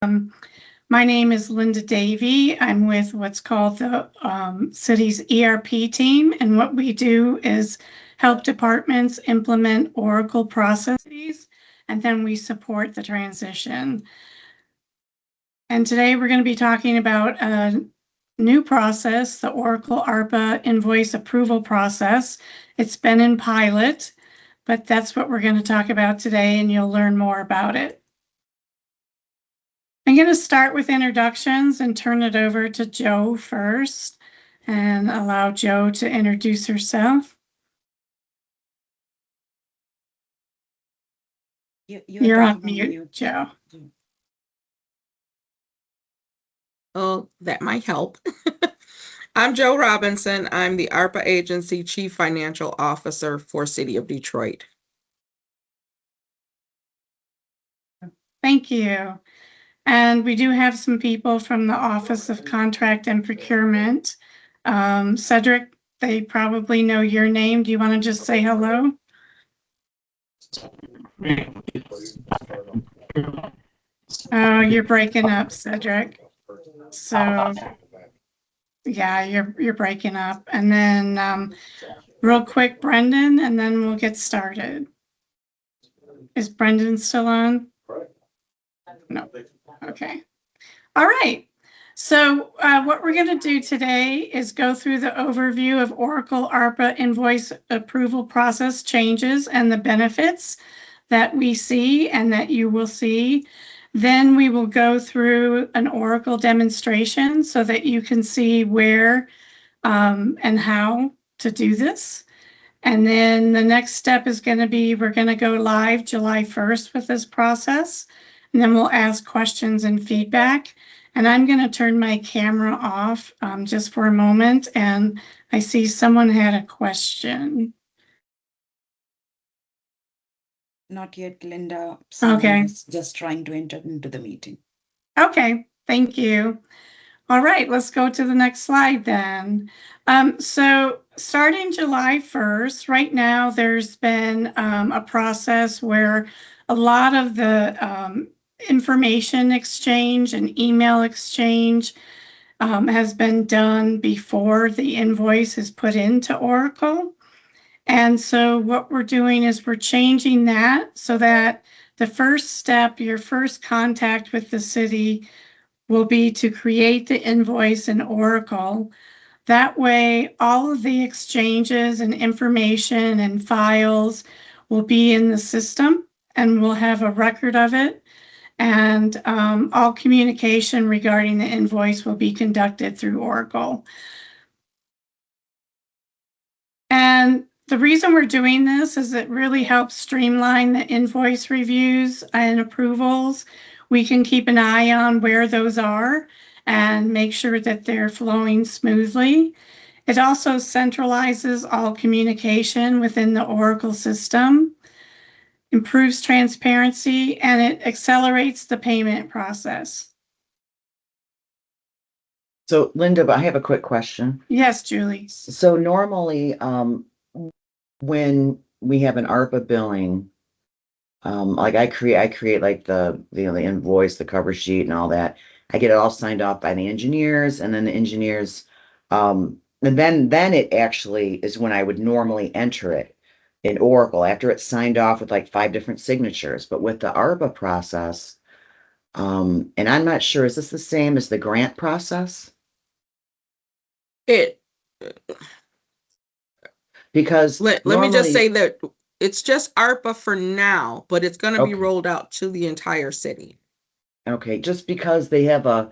My name is Linda Davey. I'm with what's called the city's ERP team, and what we do is help departments implement Oracle processes, and then we support the transition. And today we're going to be talking about a new process, the Oracle ARPA invoice approval process. It's been in pilot, but that's what we're going to talk about today, and you'll learn more about it. I'm going to start with introductions and turn it over to Jo first and allow Jo to introduce herself. You're on mute, Jo. Oh, that might help. I'm Jo Robinson. I'm the ARPA Agency Chief Financial Officer for City of Detroit. Thank you. And we do have some people from the Office of Contract and Procurement. Cedric, they probably know your name. Do you want to just say hello? Oh, you're breaking up, Cedric. So yeah, you're breaking up. And then real quick, Brendan, and then we'll get started. Is Brendan still on? No. Okay. All right. So what we're going to do today is go through the overview of Oracle ARPA invoice approval process changes and the benefits that we see and that you will see. Then we will go through an Oracle demonstration so that you can see where and how to do this. And then the next step is going to be, we're going to go live July 1st with this process. And then we'll ask questions and feedback. And I'm going to turn my camera off just for a moment. And I see someone had a question. Not yet, Linda. Okay. Just trying to enter into the meeting. Okay, thank you. All right, let's go to the next slide then. So starting July 1st, right now there's been a process where a lot of the information exchange and email exchange has been done before the invoice is put into Oracle. And so what we're doing is we're changing that so that the first step, your first contact with the city will be to create the invoice in Oracle. That way, all of the exchanges and information and files will be in the system and we'll have a record of it. And all communication regarding the invoice will be conducted through Oracle. And the reason we're doing this is it really helps streamline the invoice reviews and approvals. We can keep an eye on where those are and make sure that they're flowing smoothly. It also centralizes all communication within the Oracle system, improves transparency, and it accelerates the payment process. So Linda, I have a quick question. Yes, Julie. So normally, when we have an ARPA billing, like I create like the invoice, the cover sheet and all that. I get it all signed off by the engineers, and then the engineers, and then it actually is when I would normally enter it in Oracle after it's signed off with like 5 different signatures. But with the ARPA process, and I'm not sure, is this the same as the grant process? Because let me just say that it's just ARPA for now, but it's going to be rolled out to the entire city. Okay, just because they have a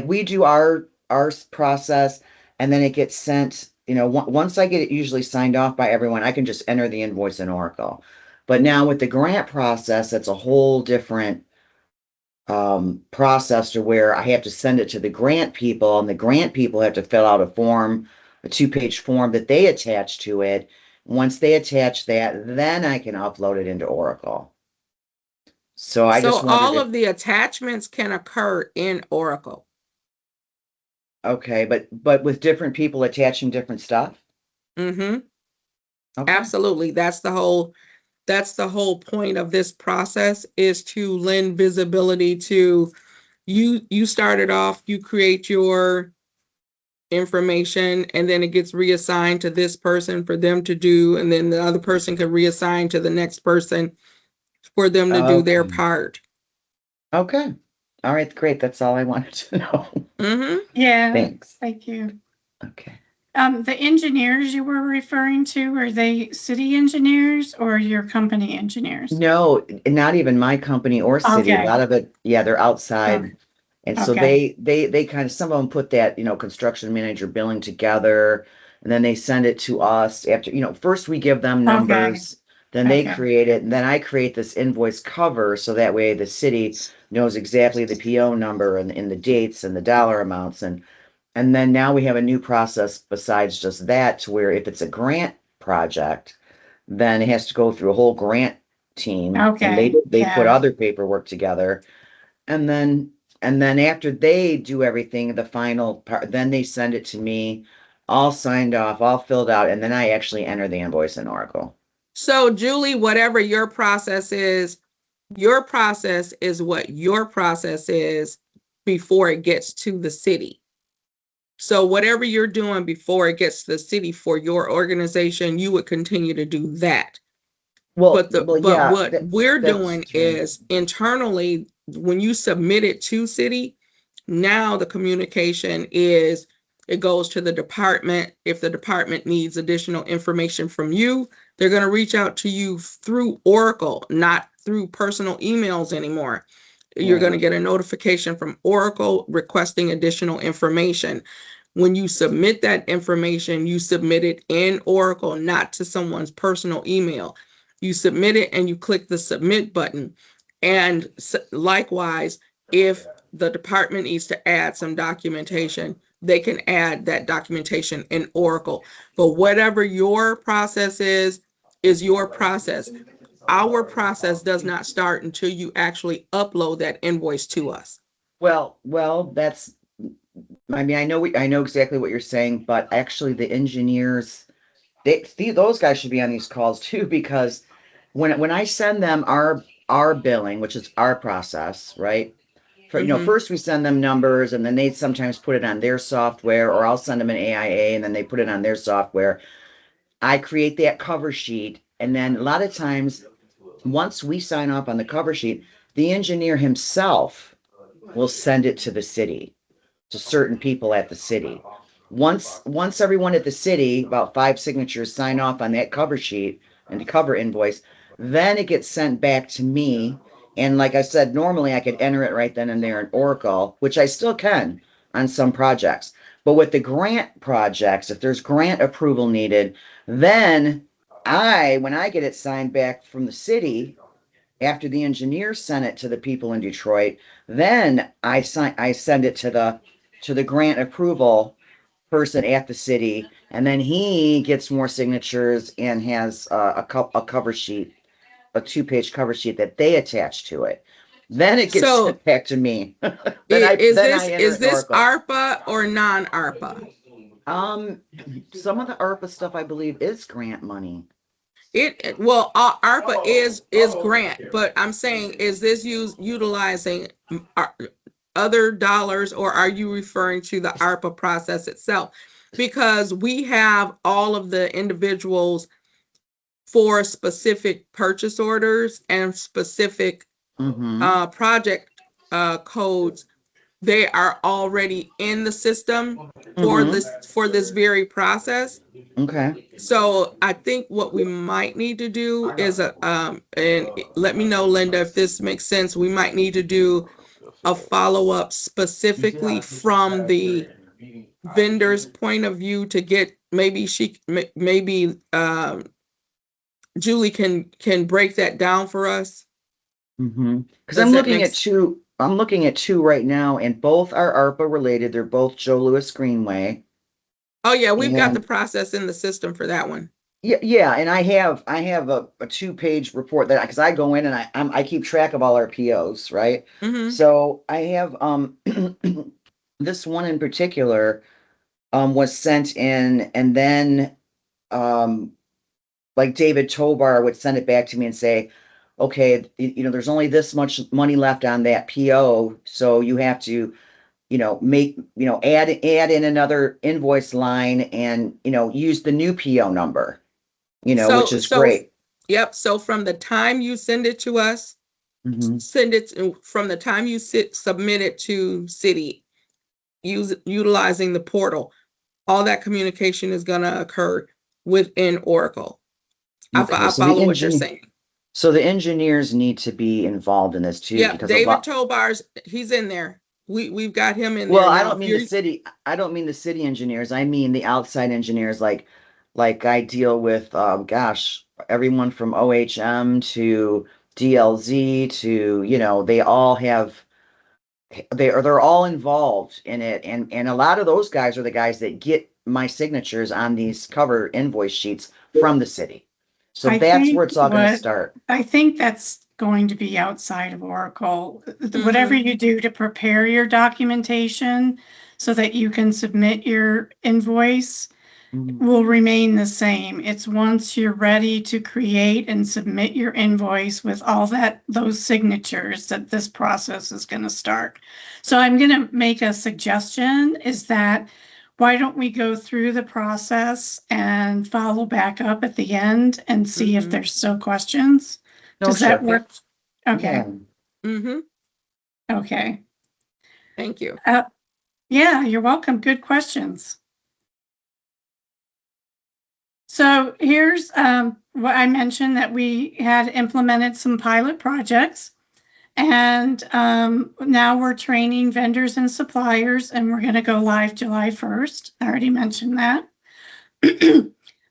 we do our process, and then it gets sent. Once I get it usually signed off by everyone, I can just enter the invoice in Oracle. But now with the grant process, it's a whole different process to where I have to send it to the grant people, and the grant people have to fill out a 2-page form that they attach to it. Once they attach that, then I can upload it into Oracle. So all of the attachments can occur in Oracle. Okay, but with different people attaching different stuff? Mm-hmm. Okay. Absolutely. That's the whole point of this process, is to lend visibility to you started off, you create your information, and then it gets reassigned to this person for them to do, and then the other person can reassign to the next person for them to do their Okay. part. Okay. All right, great. That's all I wanted to know. Mm-hmm. Yeah, Thanks. thank you. Okay. The engineers you were referring to, are they city engineers or your company engineers? No, not even my company or city. A Okay. lot of it, yeah, they're outside. And so Okay. they kind of, some of them put that, construction manager billing together, and then they send it to us after, first we give them numbers, then they Okay. create it, and then I create this invoice cover so that way the city knows exactly the PO number and the dates and the dollar amounts. And then now we have a new process besides just that, to where if it's a grant project, then it has to go through a whole grant team. And Okay, they put yeah. other paperwork together. And then after they do everything, the final part, then they send it to me, all signed off, all filled out, and then I actually enter the invoice in Oracle. So, Julie, whatever your process is what your process is before it gets to the city. So whatever you're doing before it gets to the city for your organization, you would continue to do that. Well, But yeah, what we're that's doing true. is internally, when you submit it to city, now the communication is it goes to the department. If the department needs additional information from you, they're going to reach out to you through Oracle, not through personal emails anymore. You're going to get a notification from Oracle requesting additional information. When you submit that information, you submit it in Oracle, not to someone's personal email. You submit it and you click the submit button. And likewise, if the department needs to add some documentation, they can add that documentation in Oracle. But whatever your process is your process. Our process does not start until you actually upload that invoice to us. Well, that's, I mean, I know exactly what you're saying, but actually the engineers, those guys should be on these calls too, because when I send them our billing, which is our process, right? First we send them numbers, and then they sometimes put it on their software, or I'll send them an AIA and then they put it on their software. I create that cover sheet, and then a lot of times, once we sign off on the cover sheet, the engineer himself will send it to the city, to certain people at the city. Once everyone at the city, about 5 signatures, sign off on that cover sheet and the cover invoice, then it gets sent back to me. And like I said, normally I could enter it right then and there in Oracle, which I still can on some projects. But with the grant projects, if there's grant approval needed, then when I get it signed back from the city, after the engineer sent it to the people in Detroit, then I send it to the grant approval person at the city, and then he gets more signatures and has a cover sheet, a 2-page cover sheet that they attach to it. Then it gets sent back to me. Is this ARPA or non-ARPA? Some of the ARPA stuff I believe is grant money. ARPA is grant, but I'm saying, is this utilizing other dollars, or are you referring to the ARPA process itself? Because we have all of the individuals for specific purchase orders and specific project codes. They are already in the system for this very process. Okay. So I think what we might need to do is and let me know, Linda, if this makes sense. We might need to do a follow-up specifically from the vendor's point of view to get maybe Julie can break that down for us. Because I'm looking at two right now, and both are ARPA related. They're both Joe Louis Greenway. Oh yeah, we've got the process in the system for that one. Yeah, and I have a 2-page report that, because I go in and I keep track of all our POs, right? So I have this one in particular was sent in, and then like David Tobar would send it back to me and say, okay, there's only this much money left on that PO, so you have to, add in another invoice line and, use the new PO number, which is So, great. yep. So from the time you send it to us, Mhm. from the time you submit it to city, utilizing the portal, all that communication is going to occur within Oracle. Okay, I so the follow what you're saying. So the engineers need to be involved in this too, Yeah, because David Tobars, he's in there. We've got him in well, there I now. don't mean the city, engineers. I mean the outside engineers, like I deal with, everyone from OHM to DLZ to, they all have, they're all involved in it. And a lot of those guys are the guys that get my signatures on these cover invoice sheets from the city. So I that's think where it's all going to start. I think that's going to be outside of Oracle. Whatever you do to prepare your documentation so that you can submit your invoice Mhm. will remain the same. It's once you're ready to create and submit your invoice with all those signatures that this process is going to start. So I'm going to make a suggestion is that why don't we go through the process and follow back up at the end and see if there's still questions? No, Does that sure. work? Okay. Yeah. Okay. Thank you. Yeah, you're welcome. Good questions. So here's what I mentioned, that we had implemented some pilot projects, and now we're training vendors and suppliers, and we're going to go live July 1st. I already mentioned that.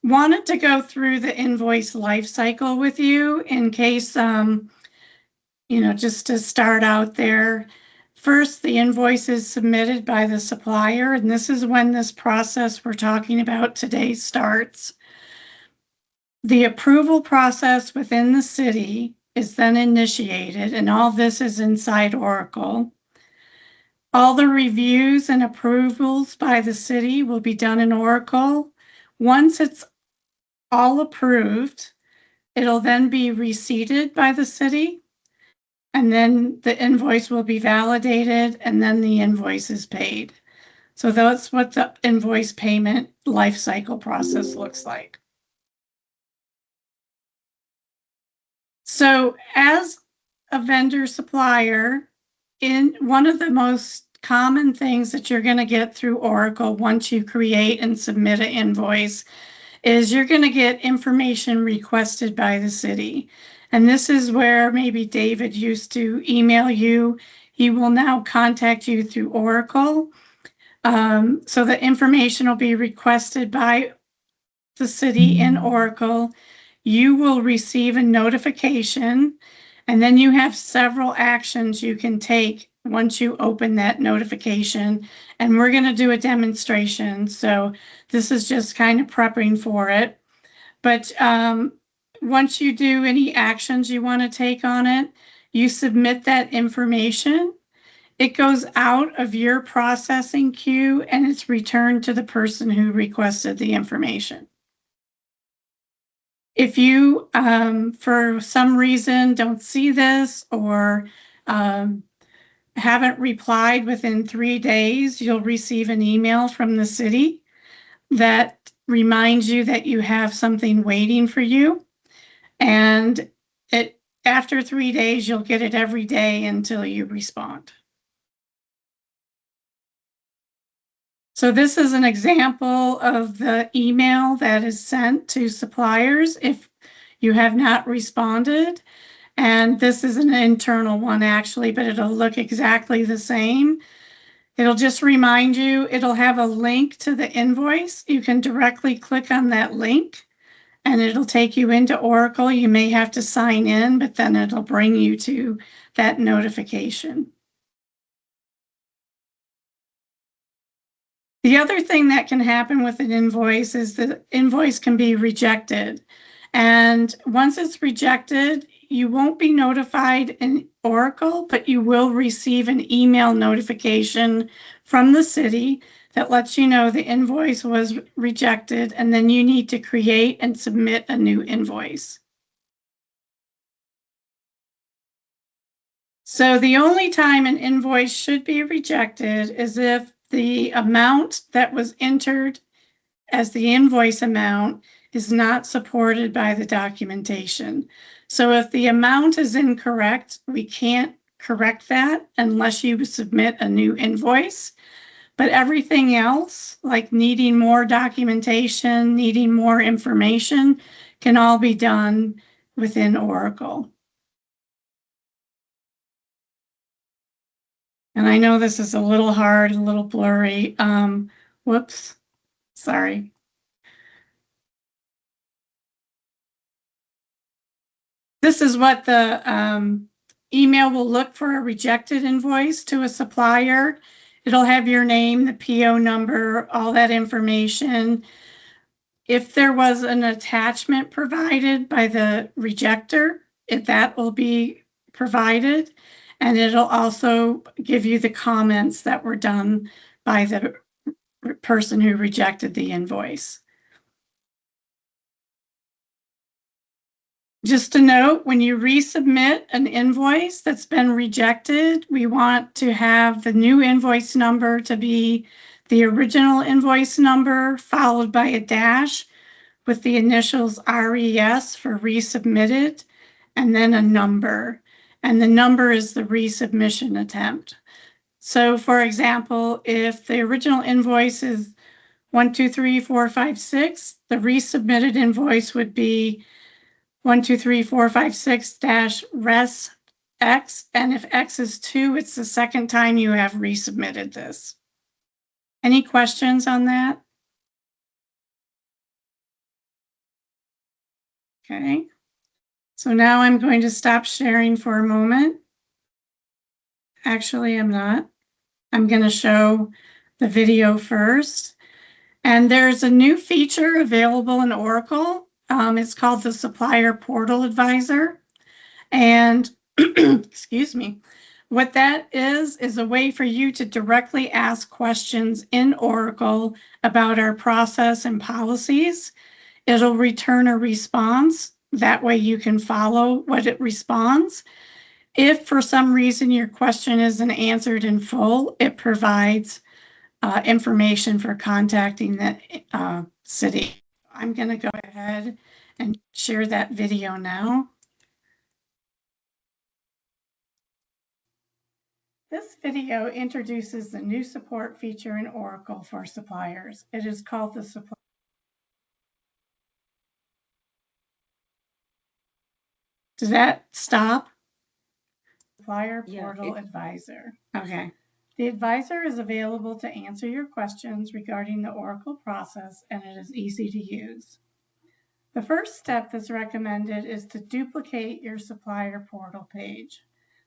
Wanted to go through the invoice life cycle with you in case, just to start out there. First, the invoice is submitted by the supplier, and this is when this process we're talking about today starts. The approval process within the city is then initiated, and all this is inside Oracle. All the reviews and approvals by the city will be done in Oracle. Once it's all approved, it'll then be receipted by the city, and then the invoice will be validated, and then the invoice is paid. So that's what the invoice payment life cycle process looks like. So as a vendor supplier, in one of the most common things that you're going to get through Oracle once you create and submit an invoice is you're going to get information requested by the city. And this is where maybe David used to email you. He will now contact you through Oracle. So the information will be requested by the city in Oracle. You will receive a notification, and then you have several actions you can take once you open that notification. And we're going to do a demonstration. So this is just kind of prepping for it. But once you do any actions you want to take on it, you submit that information. It goes out of your processing queue and it's returned to the person who requested the information. If you, for some reason, don't see this or haven't replied within 3 days, you'll receive an email from the city that reminds you that you have something waiting for you. And after 3 days, you'll get it every day until you respond. So this is an example of the email that is sent to suppliers if you have not responded. And this is an internal one actually, but it'll look exactly the same. It'll just remind you, it'll have a link to the invoice. You can directly click on that link and it'll take you into Oracle. You may have to sign in, but then it'll bring you to that notification. The other thing that can happen with an invoice is the invoice can be rejected. And once it's rejected, you won't be notified in Oracle, but you will receive an email notification from the city that lets you know the invoice was rejected, and then you need to create and submit a new invoice. So the only time an invoice should be rejected is if the amount that was entered as the invoice amount is not supported by the documentation. So if the amount is incorrect, we can't correct that unless you submit a new invoice. But everything else, like needing more documentation, needing more information, can all be done within Oracle. And I know this is a little hard, a little blurry. Whoops, sorry. This is what the email will look for: a rejected invoice to a supplier. It'll have your name, the PO number, all that information. If there was an attachment provided by the rejector, that will be provided. And it'll also give you the comments that were done by the person who rejected the invoice. Just a note, when you resubmit an invoice that's been rejected, we want to have the new invoice number to be the original invoice number followed by a dash with the initials RES for resubmitted, and then a number. And the number is the resubmission attempt. So for example, if the original invoice is 123456, the resubmitted invoice would be 123456-res X, and if X is 2, it's the second time you have resubmitted this. Any questions on that? Okay, so now I'm going to stop sharing for a moment. Actually, I'm not. I'm going to show the video first. And there's a new feature available in Oracle. It's called the Supplier Portal Advisor. And excuse me, what that is a way for you to directly ask questions in Oracle about our process and policies. It'll return a response. That way you can follow what it responds. If for some reason your question isn't answered in full, it provides information for contacting the city. I'm going to go ahead and share that video now. This video introduces the new support feature in Oracle for suppliers. It is called the Supplier. Does that stop? Supplier Portal Advisor. Okay. The advisor is available to answer your questions regarding the Oracle process, and it is easy to use. The first step that's recommended is to duplicate your supplier portal page.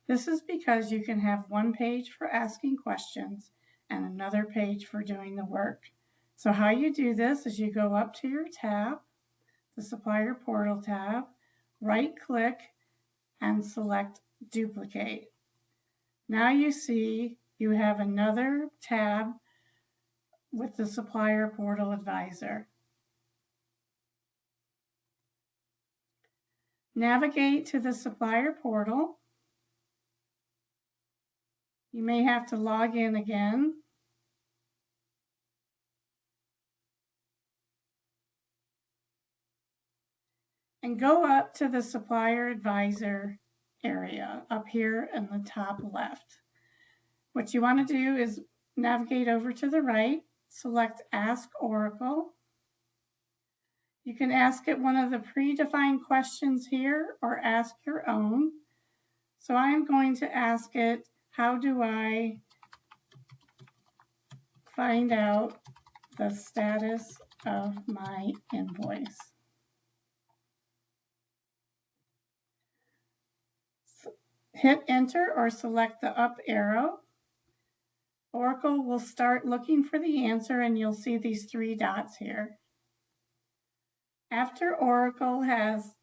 This is because you can have one page for asking questions and another page for doing the work. So how you do this is you go up to your tab, the supplier portal tab, right-click, and select duplicate. Now you see you have another tab with the Supplier Portal Advisor. Navigate to the supplier portal. You may have to log in again. And go up to the Supplier Advisor area up here in the top left. What you want to do is navigate over to the right, select Ask Oracle. You can ask it one of the predefined questions here or ask your own. So I'm going to ask it, how do I find out the status of my invoice? Hit enter or select the up arrow. Oracle will start looking for the answer, and you'll see these three dots here. After Oracle has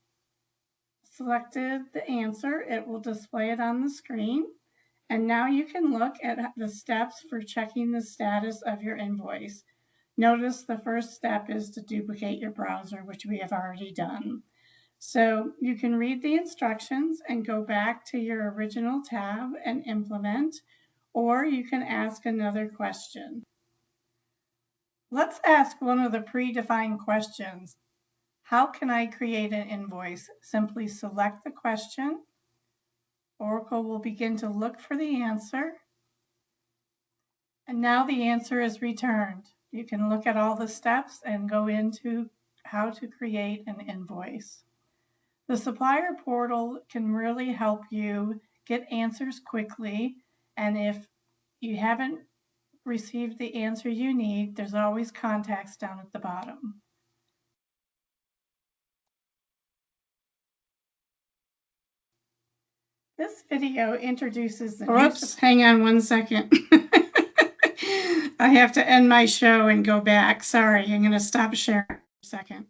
selected the answer, it will display it on the screen. And now you can look at the steps for checking the status of your invoice. Notice the first step is to duplicate your browser, which we have already done. So you can read the instructions and go back to your original tab and implement, or you can ask another question. Let's ask one of the predefined questions. How can I create an invoice? Simply select the question. Oracle will begin to look for the answer. And now the answer is returned. You can look at all the steps and go into how to create an invoice. The supplier portal can really help you get answers quickly. And if you haven't received the answer you need, there's always contacts down at the bottom. This video introduces the Oops, hang on one second. I have to end my show and go back. Sorry, I'm going to stop sharing for a second.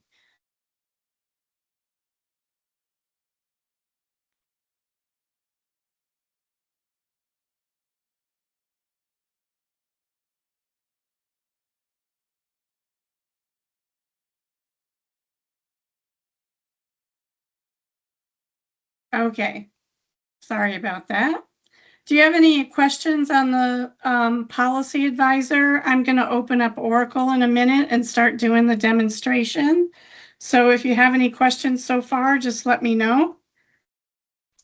Okay, sorry about that. Do you have any questions on the policy advisor? I'm going to open up Oracle in a minute and start doing the demonstration. So if you have any questions so far, just let me know.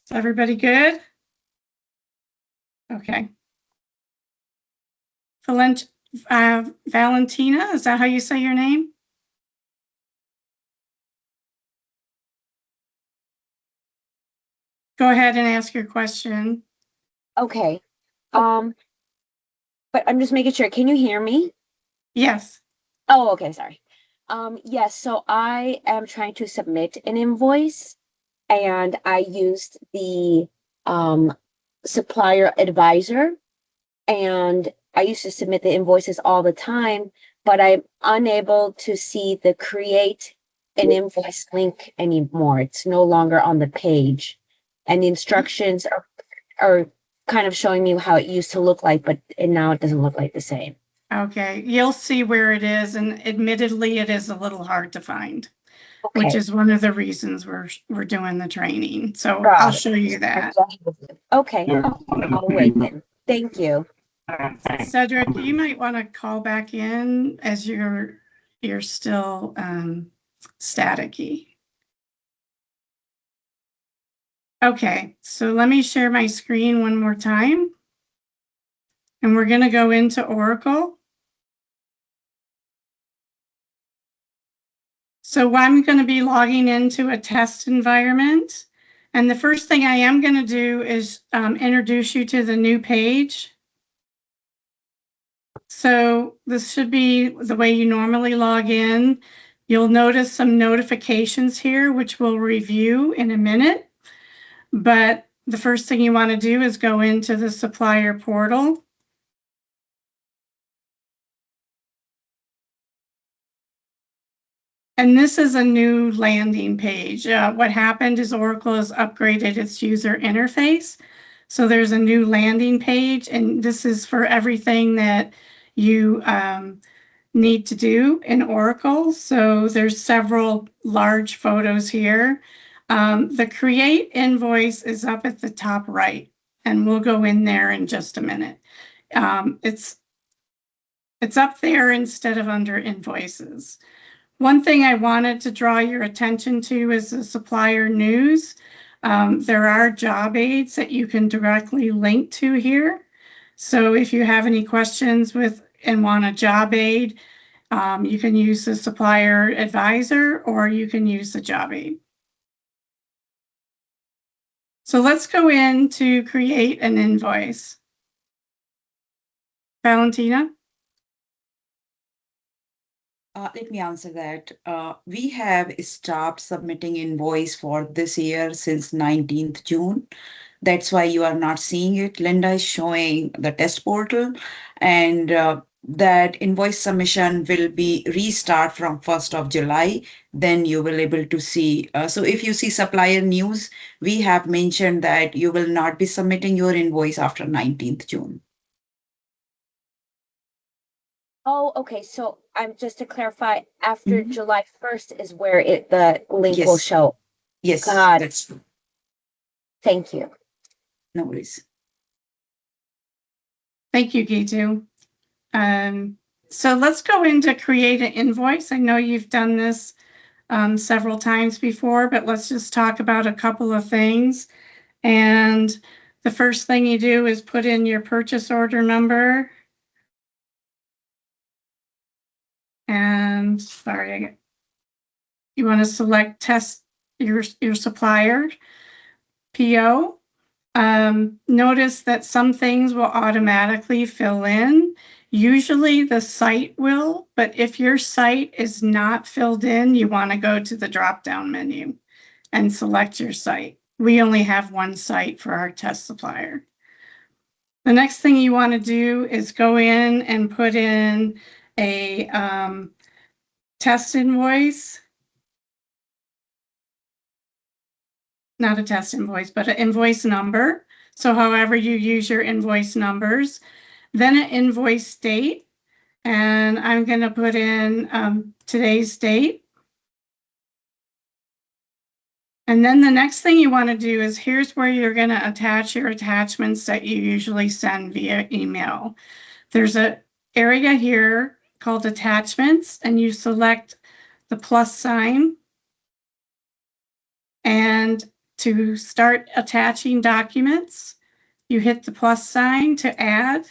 Is everybody good? Okay. Valentina, is that how you say your name? Go ahead and ask your question. Okay. But I'm just making sure. Can you hear me? Yes. Oh, okay, sorry. Yes, so I am trying to submit an invoice and I used the supplier advisor and I used to submit the invoices all the time, but I'm unable to see the create an invoice link anymore. It's no longer on the page. And the instructions are kind of showing me how it used to look like, but now it doesn't look like the same. Okay, you'll see where it is, and admittedly, it is a little hard to find, Okay. which is one of the reasons we're doing the training. So Got I'll it. show you that. Okay, I'll wait then. Thank you. Cedric, you might want to call back in as you're still staticky. Okay, so let me share my screen one more time. And we're going to go into Oracle. So I'm going to be logging into a test environment. And the first thing I am going to do is introduce you to the new page. So this should be the way you normally log in. You'll notice some notifications here, which we'll review in a minute. But the first thing you want to do is go into the supplier portal. And this is a new landing page. What happened is Oracle has upgraded its user interface. So there's a new landing page, and this is for everything that you need to do in Oracle. So there's several large photos here. The create invoice is up at the top right, and we'll go in there in just a minute. It's up there instead of under invoices. One thing I wanted to draw your attention to is the supplier news. There are job aids that you can directly link to here. So if you have any questions and want a job aid, you can use the supplier advisor or you can use the job aid. So let's go in to create an invoice. Valentina? Let me answer that. We have stopped submitting invoice for this year since 19th June. That's why you are not seeing it. Linda is showing the test portal, and that invoice submission will be restart from 1st of July. Then you will able to see. So if you see supplier news, we have mentioned that you will not be submitting your invoice after 19th June. Oh, okay. So I'm just to clarify, after July 1st is where the link will Yes. show. Yes, God. that's true. Thank you. No worries. Thank you, Gitu. So let's go into create an invoice. I know you've done this several times before, but let's just talk about a couple of things. And the first thing you do is put in your purchase order number. And sorry, you want to select test your supplier PO. Notice that some things will automatically fill in. Usually the site will, but if your site is not filled in, you want to go to the drop-down menu and select your site. We only have one site for our test supplier. The next thing you want to do is go in and put in a test invoice. Not a test invoice, but an invoice number. So however you use your invoice numbers, then an invoice date. And I'm going to put in today's date. And then the next thing you want to do is here's where you're going to attach your attachments that you usually send via email. There's an area here called attachments, and you select the plus sign. And to start attaching documents, you hit the plus sign to add.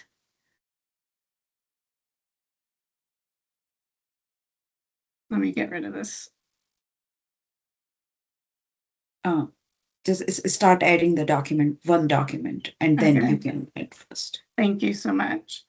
Let me get rid of this. Just start adding the document, one document, and then Okay. you can add first. Thank you so much.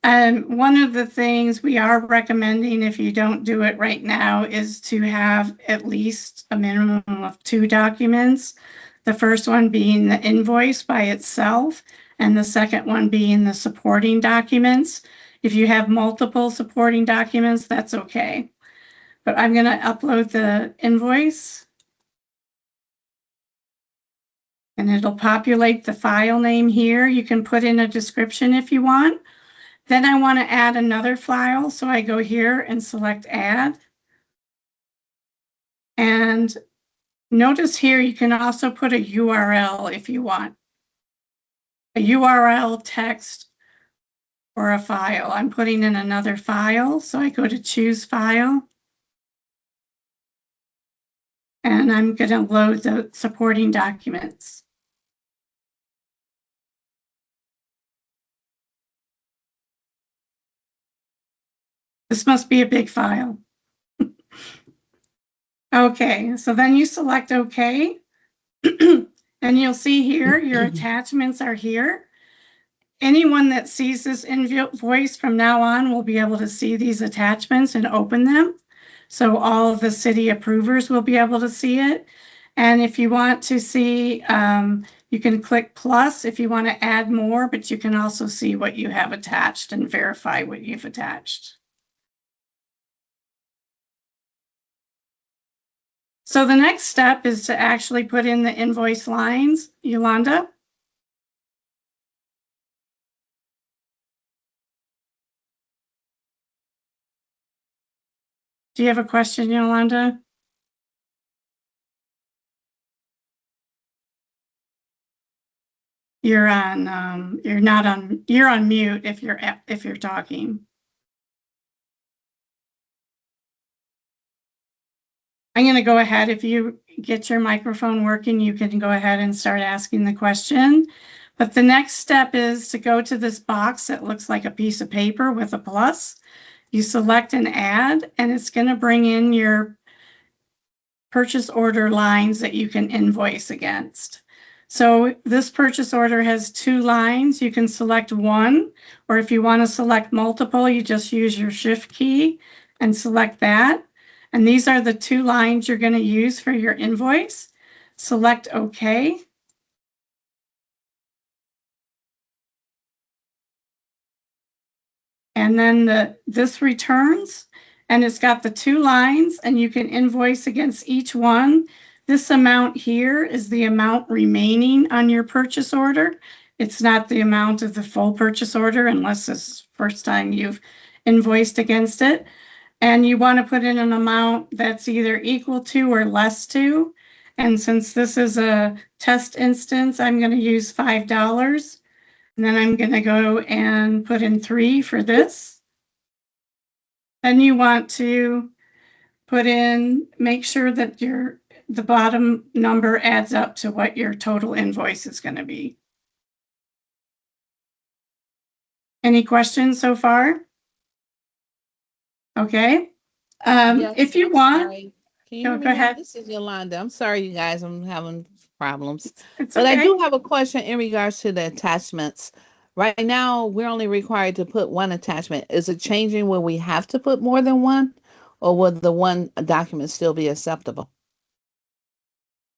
One of the things we are recommending, if you don't do it right now, is to have at least a minimum of 2 documents. The first one being the invoice by itself, and the second one being the supporting documents. If you have multiple supporting documents, that's okay. But I'm going to upload the invoice. And it'll populate the file name here. You can put in a description if you want. Then I want to add another file, so I go here and select add. And notice here you can also put a URL if you want. A URL, text, or a file. I'm putting in another file, so I go to choose file. And I'm going to load the supporting documents. This must be a big file. Okay, so then you select OK. And you'll see here, your attachments are here. Anyone that sees this invoice from now on will be able to see these attachments and open them. So all of the city approvers will be able to see it. And if you want to see, you can click plus if you want to add more, but you can also see what you have attached and verify what you've attached. So the next step is to actually put in the invoice lines. Yolanda? Do you have a question, Yolanda? You're on, you're on mute if you're talking. I'm going to go ahead. If you get your microphone working, you can go ahead and start asking the question. But the next step is to go to this box that looks like a piece of paper with a plus. You select an add, and it's going to bring in your purchase order lines that you can invoice against. So this purchase order has 2 lines. You can select one, or if you want to select multiple, you just use your shift key and select that. And these are the 2 lines you're going to use for your invoice. Select OK. And then this returns, and it's got the 2 lines, and you can invoice against each one. This amount here is the amount remaining on your purchase order. It's not the amount of the full purchase order unless it's the first time you've invoiced against it. And you want to put in an amount that's either equal to or less to. And since this is a test instance, I'm going to use $5. And then I'm going to go and put in 3 for this. Then you want to make sure that the bottom number adds up to what your total invoice is going to be. Any questions so far? Okay. Yes, If you I'm want, sorry. Can you go hear me now? ahead. This is Yolanda. I'm sorry, you guys. I'm having problems. It's But I okay. do have a question in regards to the attachments. Right now, we're only required to put one attachment. Is it changing where we have to put more than one? Or would the one document still be acceptable?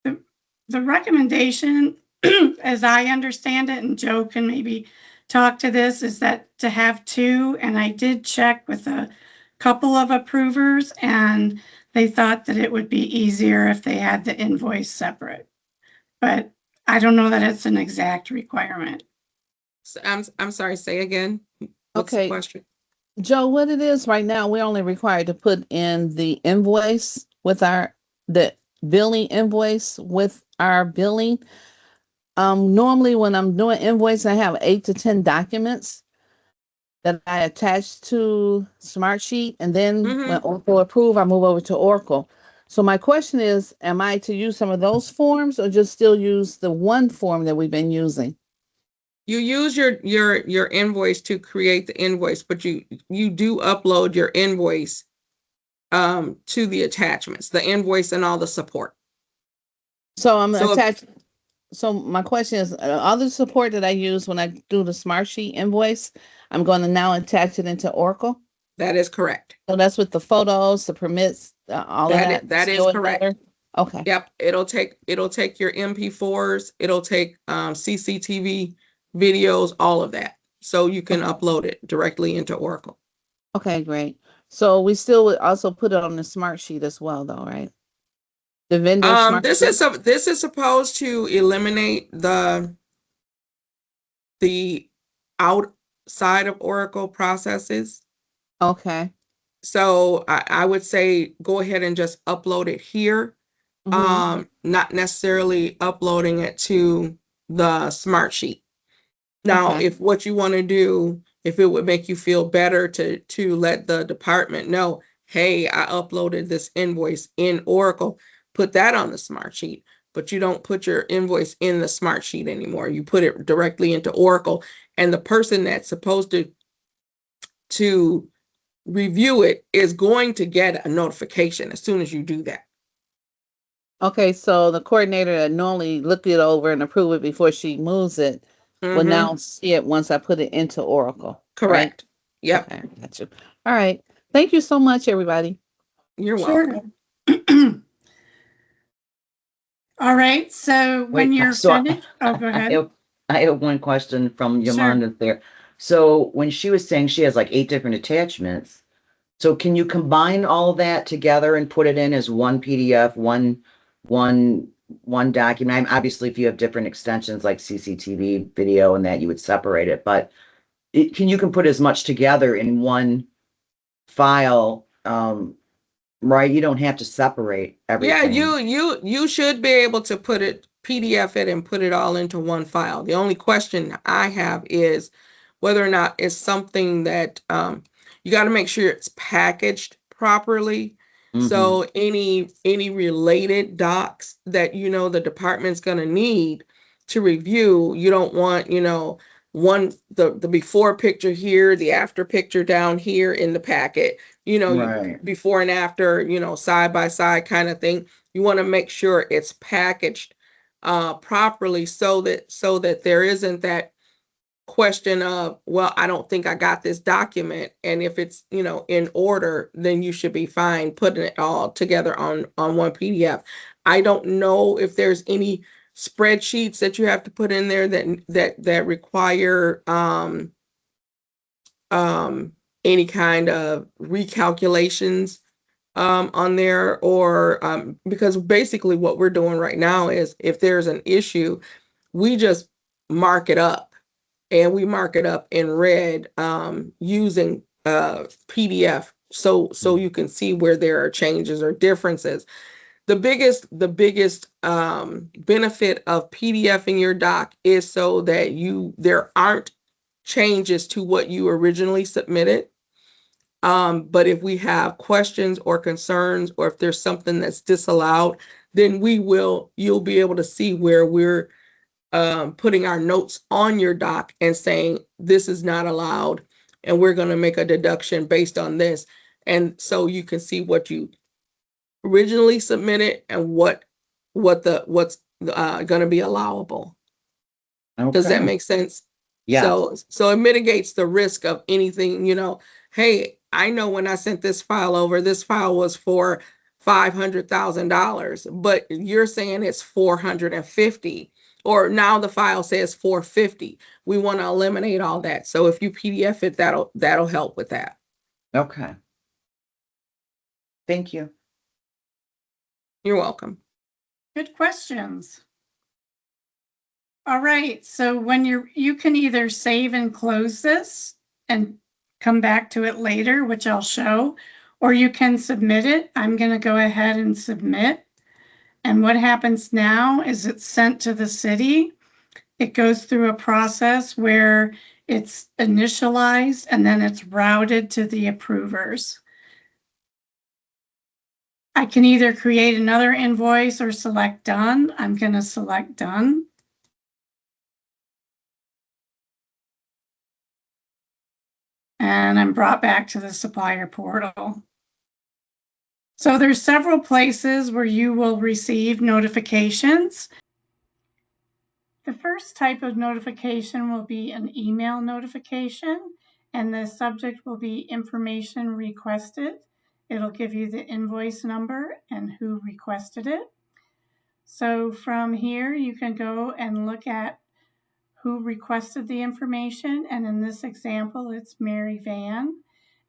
The recommendation, as I understand it, and Joe can maybe talk to this, is that to have 2, and I did check with a couple of approvers, and they thought that it would be easier if they had the invoice separate. But I don't know that it's an exact requirement. So I'm sorry, say again. What's the Okay. question? Joe, what it is right now, we're only required to put in the invoice with the billing invoice with our billing. Normally when I'm doing invoice, I have 8 to 10 documents that I attach to Smartsheet, and then when Oracle approve, I move over to Oracle. So my question is, am I to use some of those forms or just still use the one form that we've been using? You use your invoice to create the invoice, but you do upload your invoice to the attachments, the invoice and all the support. So I'm So attached. So my question is, all the support that I use when I do the Smartsheet invoice, I'm going to now attach it into Oracle. That is correct. So that's with the photos, the permits, all of that. That is still in correct. order? Okay. Yep. It'll take your MP4s, it'll take CCTV videos, all of that. So you can upload it directly into Oracle. Okay, great. So we still would also put it on the Smartsheet as well, though, right? The vendor This is supposed to eliminate the outside of Oracle processes. Okay. So I would say go ahead and just upload it here. Not necessarily uploading it to the Smartsheet. Now, Okay. if what you want to do, if it would make you feel better to let the department know, hey, I uploaded this invoice in Oracle, put that on the Smartsheet, but you don't put your invoice in the Smartsheet anymore. You put it directly into Oracle, and the person that's supposed to review it is going to get a notification as soon as you do that. Okay, so the coordinator that normally look it over and approve it before she moves it will now see it once I put it into Oracle. Correct. Right? Yep. Okay, got you. All right. Thank you so much, everybody. You're welcome. All right, so when Wait, you're so finished, oh, go ahead. I have one question from Sure. Yolanda there. So when she was saying she has like 8 different attachments, so can you combine all of that together and put it in as one PDF, one document? Obviously, if you have different extensions like CCTV video and that, you would separate it, but you can put as much together in one file, right? You don't have to separate everything. Yeah, you should be able to put it, PDF it, and put it all into one file. The only question I have is whether or not it's something that you got to make sure it's packaged properly. So any related docs that the department's going to need to review, you don't want the before picture here, the after picture down here in the packet, Right. before and after, side by side kind of thing. You want to make sure it's packaged properly so that there isn't that question of, well, I don't think I got this document. And if it's, in order, then you should be fine putting it all together on one PDF. I don't know if there's any spreadsheets that you have to put in there that require any kind of recalculations on there, or because basically what we're doing right now is if there's an issue, we just mark it up, and we mark it up in red using PDF, so you can see where there are changes or differences. the biggest benefit of PDFing your doc is so that there aren't changes to what you originally submitted. But if we have questions or concerns, or if there's something that's disallowed, then you'll be able to see where we're putting our notes on your doc and saying, this is not allowed, and we're going to make a deduction based on this. And so you can see what you originally submitted and what's going to be allowable. Does that Okay. make sense? Yes. So it mitigates the risk of anything, hey, I know when I sent this file over, this file was for $500,000, but you're saying it's 450, or now the file says 450. We want to eliminate all that. So if you PDF it, that'll help with that. Okay. Thank you. You're welcome. Good questions. All right, so when you can either save and close this and come back to it later, which I'll show, or you can submit it. I'm going to go ahead and submit. And what happens now is it's sent to the city. It goes through a process where it's initialized and then it's routed to the approvers. I can either create another invoice or select done. I'm going to select done. And I'm brought back to the supplier portal. So there's several places where you will receive notifications. The first type of notification will be an email notification, and the subject will be information requested. It'll give you the invoice number and who requested it. So from here, you can go and look at who requested the information. And in this example, it's Mary Van,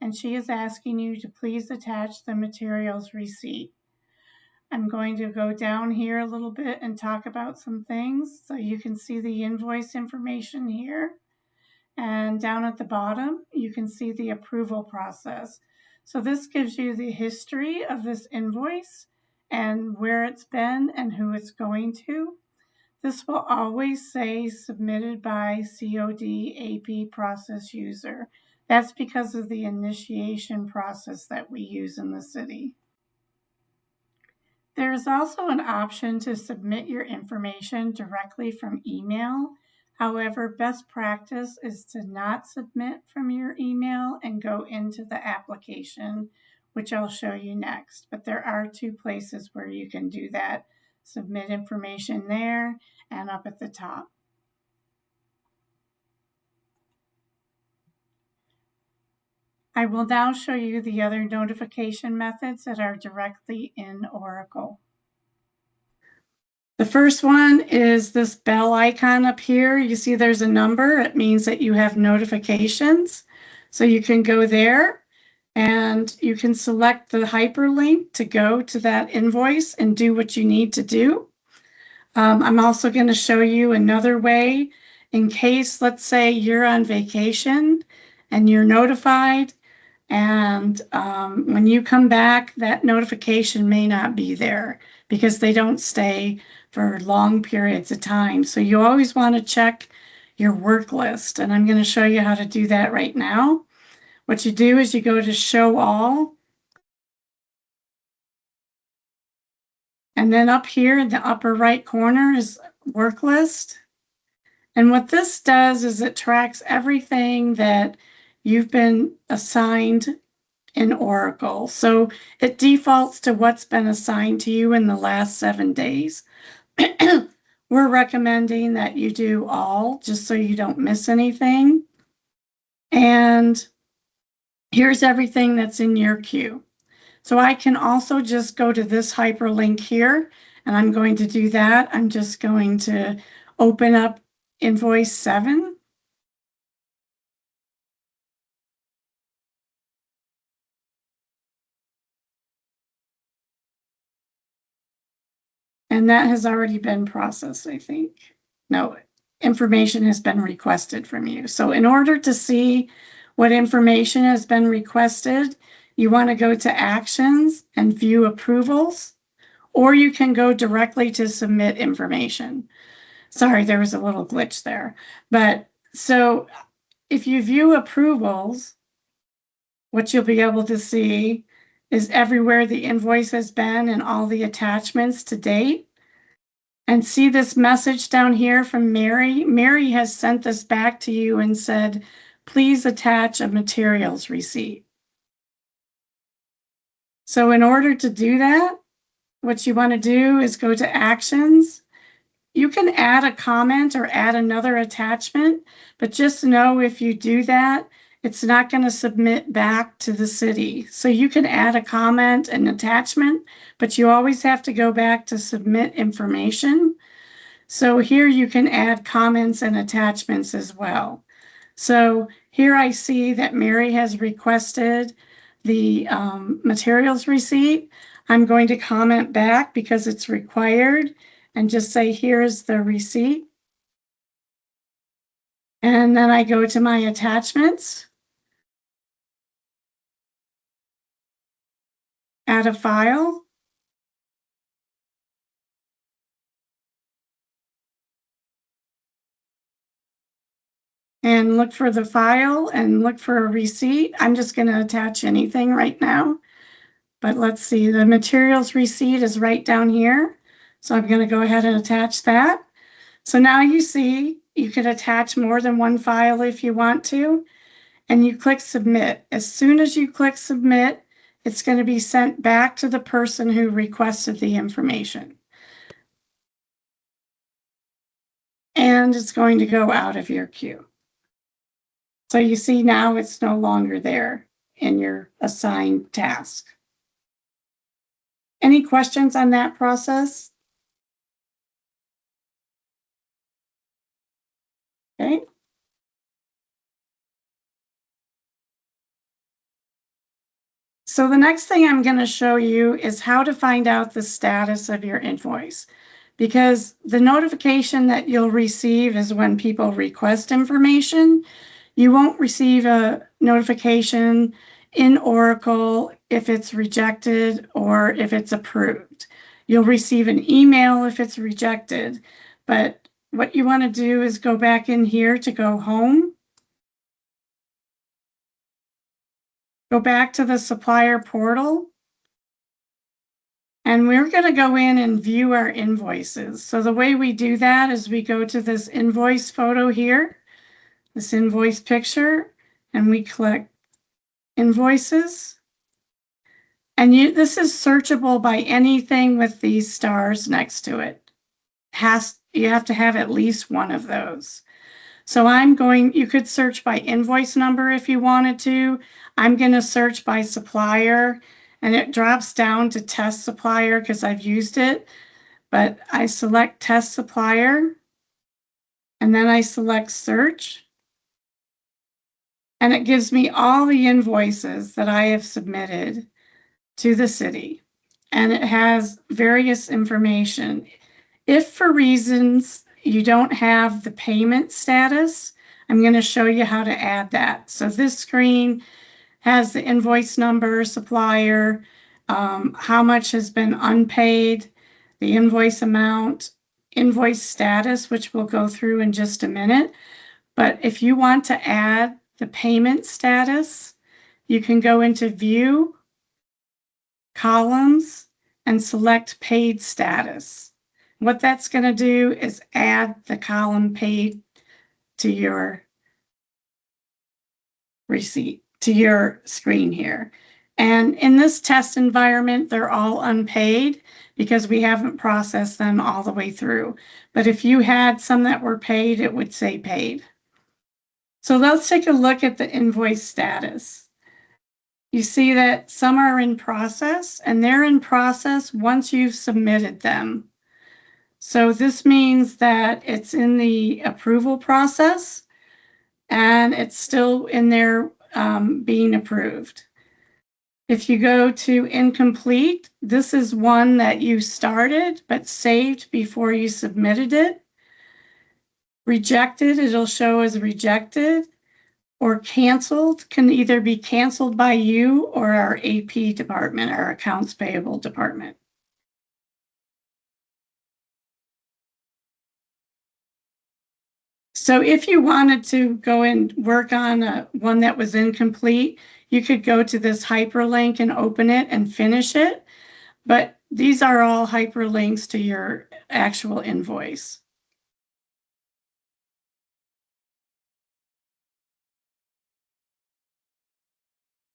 and she is asking you to please attach the materials receipt. I'm going to go down here a little bit and talk about some things. So you can see the invoice information here. And down at the bottom, you can see the approval process. So this gives you the history of this invoice and where it's been and who it's going to. This will always say submitted by COD AP process user. That's because of the initiation process that we use in the city. There is also an option to submit your information directly from email. However, best practice is to not submit from your email and go into the application, which I'll show you next. But there are two places where you can do that. Submit information there and up at the top. I will now show you the other notification methods that are directly in Oracle. The first one is this bell icon up here. You see there's a number. It means that you have notifications. So you can go there and you can select the hyperlink to go to that invoice and do what you need to do. I'm also going to show you another way in case, let's say you're on vacation and you're notified, and when you come back, that notification may not be there because they don't stay for long periods of time. So you always want to check your work list, and I'm going to show you how to do that right now. What you do is you go to show all, and then up here in the upper right corner is work list. And what this does is it tracks everything that you've been assigned in Oracle. So it defaults to what's been assigned to you in the last 7 days. We're recommending that you do all just so you don't miss anything. And here's everything that's in your queue. So I can also just go to this hyperlink here, and I'm going to do that. I'm just going to open up Invoice 7. And that has already been processed, I think. No, information has been requested from you. So in order to see what information has been requested, you want to go to Actions and View Approvals, or you can go directly to submit information. Sorry, there was a little glitch there. But so if you view approvals, what you'll be able to see is everywhere the invoice has been and all the attachments to date. And see this message down here from Mary? Mary has sent this back to you and said, please attach a materials receipt. So in order to do that, what you want to do is go to actions. You can add a comment or add another attachment, but just know if you do that, it's not going to submit back to the city. So you can add a comment and attachment, but you always have to go back to submit information. So here you can add comments and attachments as well. So here I see that Mary has requested the materials receipt. I'm going to comment back because it's required and just say, here's the receipt. And then I go to my attachments, add a file. And look for the file and look for a receipt. I'm just going to attach anything right now. But let's see, the materials receipt is right down here. So I'm going to go ahead and attach that. So now you see you can attach more than one file if you want to, and you click submit. As soon as you click submit, it's going to be sent back to the person who requested the information. And it's going to go out of your queue. So you see now it's no longer there in your assigned task. Any questions on that process? Okay. So the next thing I'm going to show you is how to find out the status of your invoice, because the notification that you'll receive is when people request information. You won't receive a notification in Oracle if it's rejected or if it's approved. You'll receive an email if it's rejected, but what you want to do is go back in here to go home. Go back to the supplier portal. And we're going to go in and view our invoices. So the way we do that is we go to this invoice photo here, this invoice picture, and we click invoices. And this is searchable by anything with these stars next to it. You have to have at least one of those. So you could search by invoice number if you wanted to. I'm going to search by supplier, and it drops down to test supplier because I've used it. But I select test supplier, and then I select search. And it gives me all the invoices that I have submitted to the city. And it has various information. If for reasons you don't have the payment status, I'm going to show you how to add that. So this screen has the invoice number, supplier, how much has been unpaid, the invoice amount, invoice status, which we'll go through in just a minute. But if you want to add the payment status, you can go into view, columns, and select paid status. What that's going to do is add the column paid to your receipt, to your screen here. And in this test environment, they're all unpaid because we haven't processed them all the way through. But if you had some that were paid, it would say paid. So let's take a look at the invoice status. You see that some are in process, and they're in process once you've submitted them. So this means that it's in the approval process and it's still in there being approved. If you go to incomplete, this is one that you started but saved before you submitted it. Rejected, it'll show as rejected, or canceled can either be canceled by you or our AP department, our accounts payable department. So if you wanted to go and work on one that was incomplete, you could go to this hyperlink and open it and finish it. But these are all hyperlinks to your actual invoice.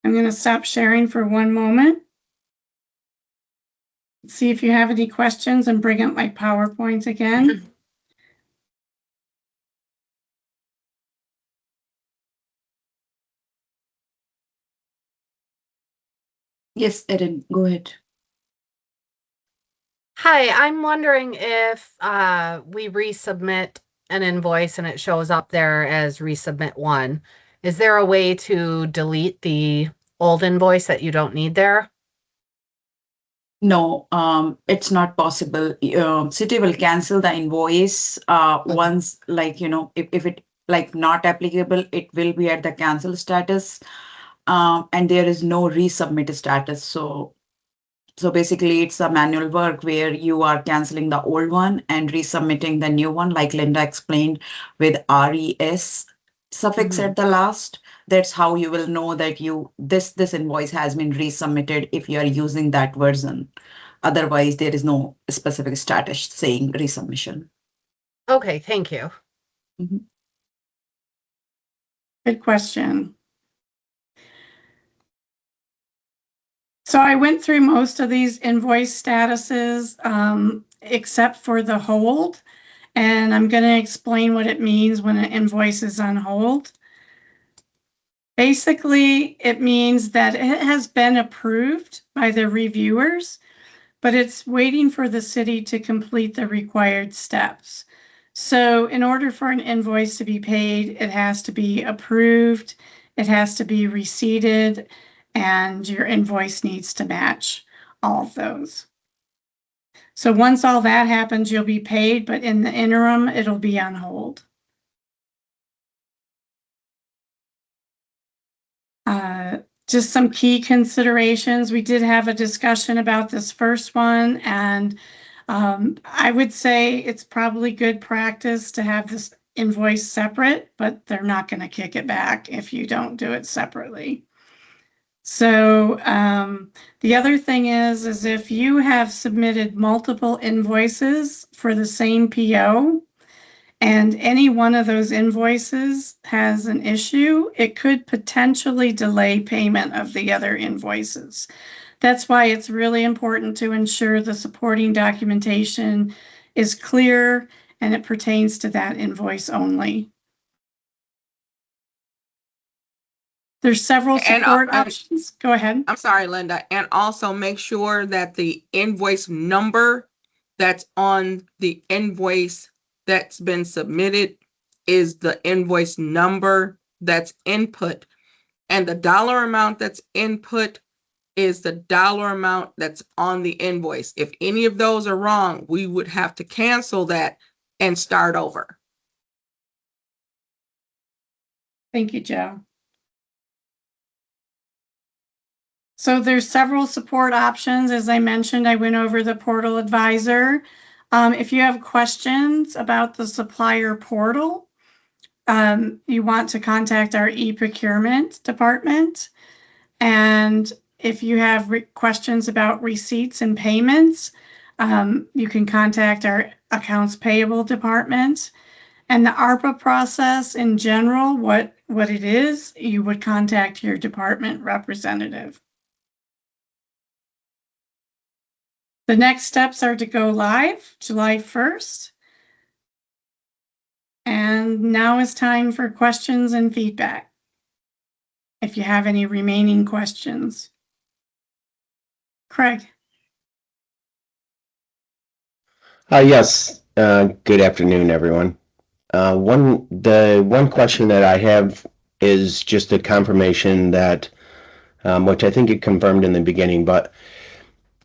I'm going to stop sharing for one moment. See if you have any questions and bring up my PowerPoint again. Yes, Erin, go ahead. Hi, I'm wondering if we resubmit an invoice and it shows up there as resubmit one. Is there a way to delete the old invoice that you don't need there? No, it's not possible. City will cancel the invoice once, like, if it like not applicable, it will be at the cancel status. And there is no resubmit status. So basically it's a manual work where you are canceling the old one and resubmitting the new one, like Linda explained, with RES suffix at the last. That's how you will know that this invoice has been resubmitted if you are using that version. Otherwise, there is no specific status saying resubmission. Okay, thank you. Good question. So I went through most of these invoice statuses, except for the hold, and I'm going to explain what it means when an invoice is on hold. Basically, it means that it has been approved by the reviewers, but it's waiting for the city to complete the required steps. So in order for an invoice to be paid, it has to be approved, it has to be receipted, and your invoice needs to match all of those. So once all that happens, you'll be paid, but in the interim, it'll be on hold. Just some key considerations. We did have a discussion about this first one, and I would say it's probably good practice to have this invoice separate, but they're not going to kick it back if you don't do it separately. So the other thing is if you have submitted multiple invoices for the same PO, and any one of those invoices has an issue, it could potentially delay payment of the other invoices. That's why it's really important to ensure the supporting documentation is clear and it pertains to that invoice only. There's several support options. Go ahead. I'm sorry, Linda. And also make sure that the invoice number that's on the invoice that's been submitted is the invoice number that's input. And the dollar amount that's input is the dollar amount that's on the invoice. If any of those are wrong, we would have to cancel that and start over. Thank you, Joe. So there's several support options. As I mentioned, I went over the portal advisor. If you have questions about the supplier portal, you want to contact our e-procurement department. And if you have questions about receipts and payments, you can contact our accounts payable department. And the ARPA process in general, what it is, you would contact your department representative. The next steps are to go live July 1st. And now is time for questions and feedback. If you have any remaining questions. Craig. Yes. Good afternoon, everyone. The one question that I have is just a confirmation that, which I think you confirmed in the beginning, but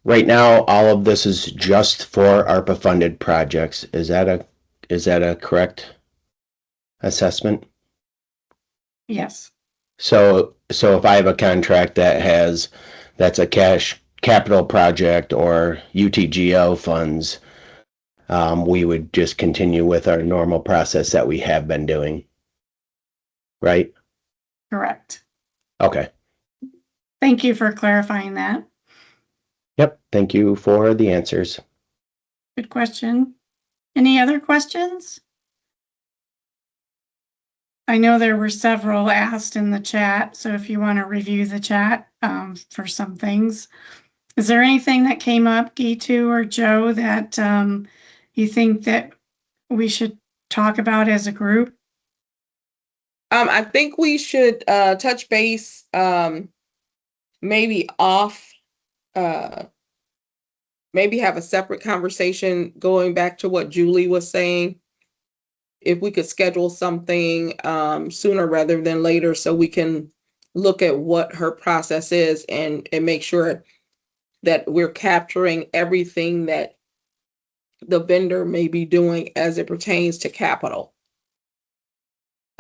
right now all of this is just for ARPA funded projects. Is that a correct assessment? Yes. So if I have a contract that's a capital project or UTGO funds, we would just continue with our normal process that we have been doing. Right? Correct. Okay. Thank you for clarifying that. Yep. Thank you for the answers. Good question. Any other questions? I know there were several asked in the chat, so if you want to review the chat for some things. Is there anything that came up, Gitu or Joe, that you think that we should talk about as a group? I think we should touch base maybe off, maybe have a separate conversation going back to what Julie was saying. If we could schedule something sooner rather than later so we can look at what her process is and make sure that we're capturing everything that the vendor may be doing as it pertains to capital.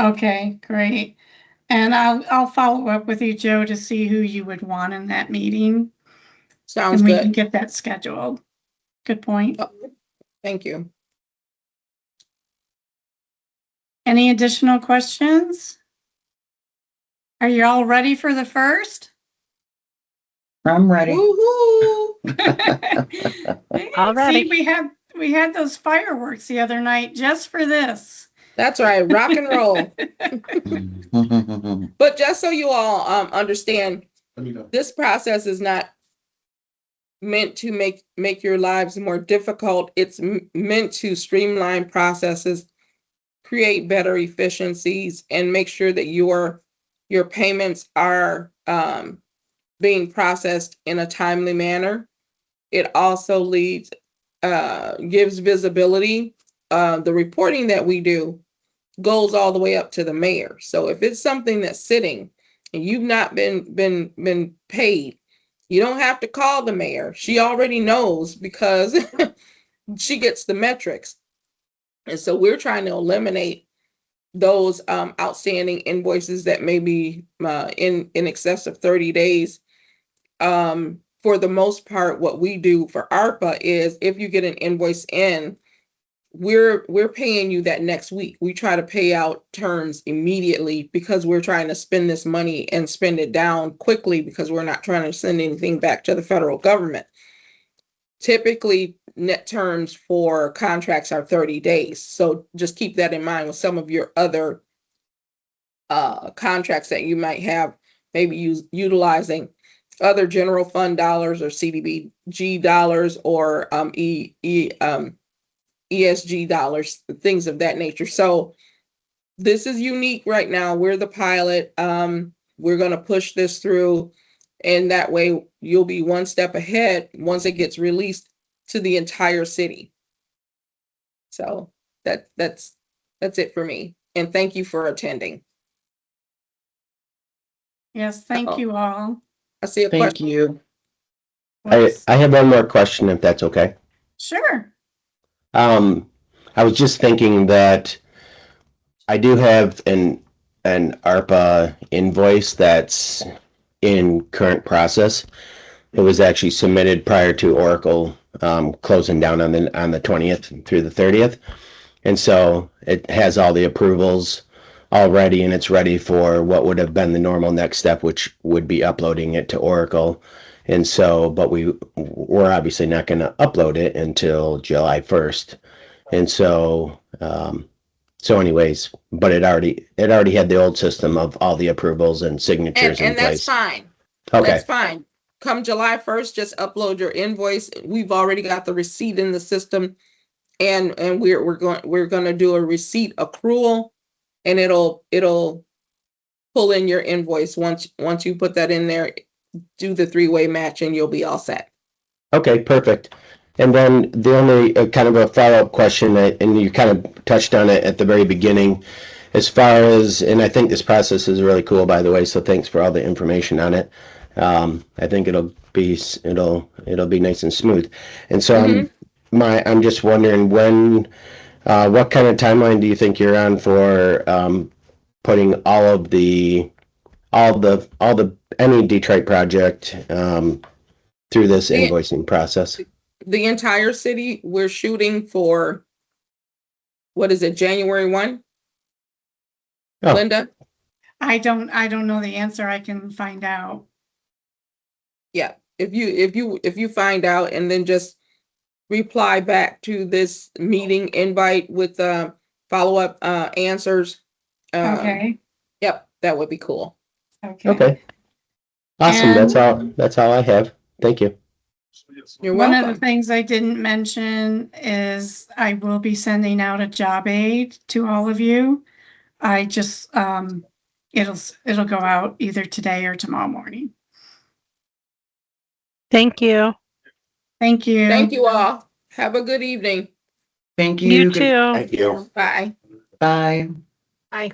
Okay, great. And I'll follow up with you, Joe, to see who you would want in that meeting. Sounds and we can good. get that scheduled. Good point. Thank you. Any additional questions? Are you all ready for the first? I'm ready. Woohoo! All ready. See, we had those fireworks the other night just for this. That's right, rock and roll. But just so you all understand, this process is not meant to make your lives more difficult. It's meant to streamline processes, create better efficiencies, and make sure that your payments are being processed in a timely manner. It also gives visibility. The reporting that we do goes all the way up to the mayor. So if it's something that's sitting and you've not been paid, you don't have to call the mayor. She already knows because she gets the metrics. And so we're trying to eliminate those outstanding invoices that may be in excess of 30 days. For the most part, what we do for ARPA is if you get an invoice in, we're paying you that next week. We try to pay out terms immediately because we're trying to spend this money and spend it down quickly because we're not trying to send anything back to the federal government. Typically, net terms for contracts are 30 days. So just keep that in mind with some of your other contracts that you might have, maybe utilizing other general fund dollars or CDBG dollars or ESG dollars, things of that nature. So this is unique right now. We're the pilot. We're going to push this through, and that way you'll be one step ahead once it gets released to the entire city. So that's it for me. And thank you for attending. Yes, thank you all. I see a Thank question. you. I have one more question, if that's okay. Sure. I was just thinking that I do have an ARPA invoice that's in current process. It was actually submitted prior to Oracle closing down on the 20th through the 30th. And so it has all the approvals already, and it's ready for what would have been the normal next step, which would be uploading it to Oracle. And so, but we're obviously not going to upload it until July 1st. And so, anyways, but it already had the old system of all the approvals and signatures in And place. that's fine. Okay. That's fine. Come July 1st, just upload your invoice. We've already got the receipt in the system, and we're going to do a receipt accrual, and it'll pull in your invoice once you put that in there. Do the 3-way match, and you'll be all set. Okay, perfect. And then the only kind of a follow-up question, and you kind of touched on it at the very beginning, as far as, and I think this process is really cool, by the way, so thanks for all the information on it. I think it'll be nice and smooth. And so I'm just wondering when, what kind of timeline do you think you're on for putting any Detroit project through this invoicing process? the entire city, we're shooting for, what is it, January 1? Oh. Linda? I don't know the answer. I can find out. Yeah, if you find out and then just reply back to this meeting invite with follow-up answers. Okay, Yep, that would be cool. okay. Okay. Awesome. And- That's all I have. Thank you. You're One of welcome. the things I didn't mention is I will be sending out a job aid to all of you. I just, it'll go out either today or tomorrow morning. Thank you. Thank you. Thank you all. Have a good evening. Thank you. You Good- too. Thank you. Bye. Bye. Bye.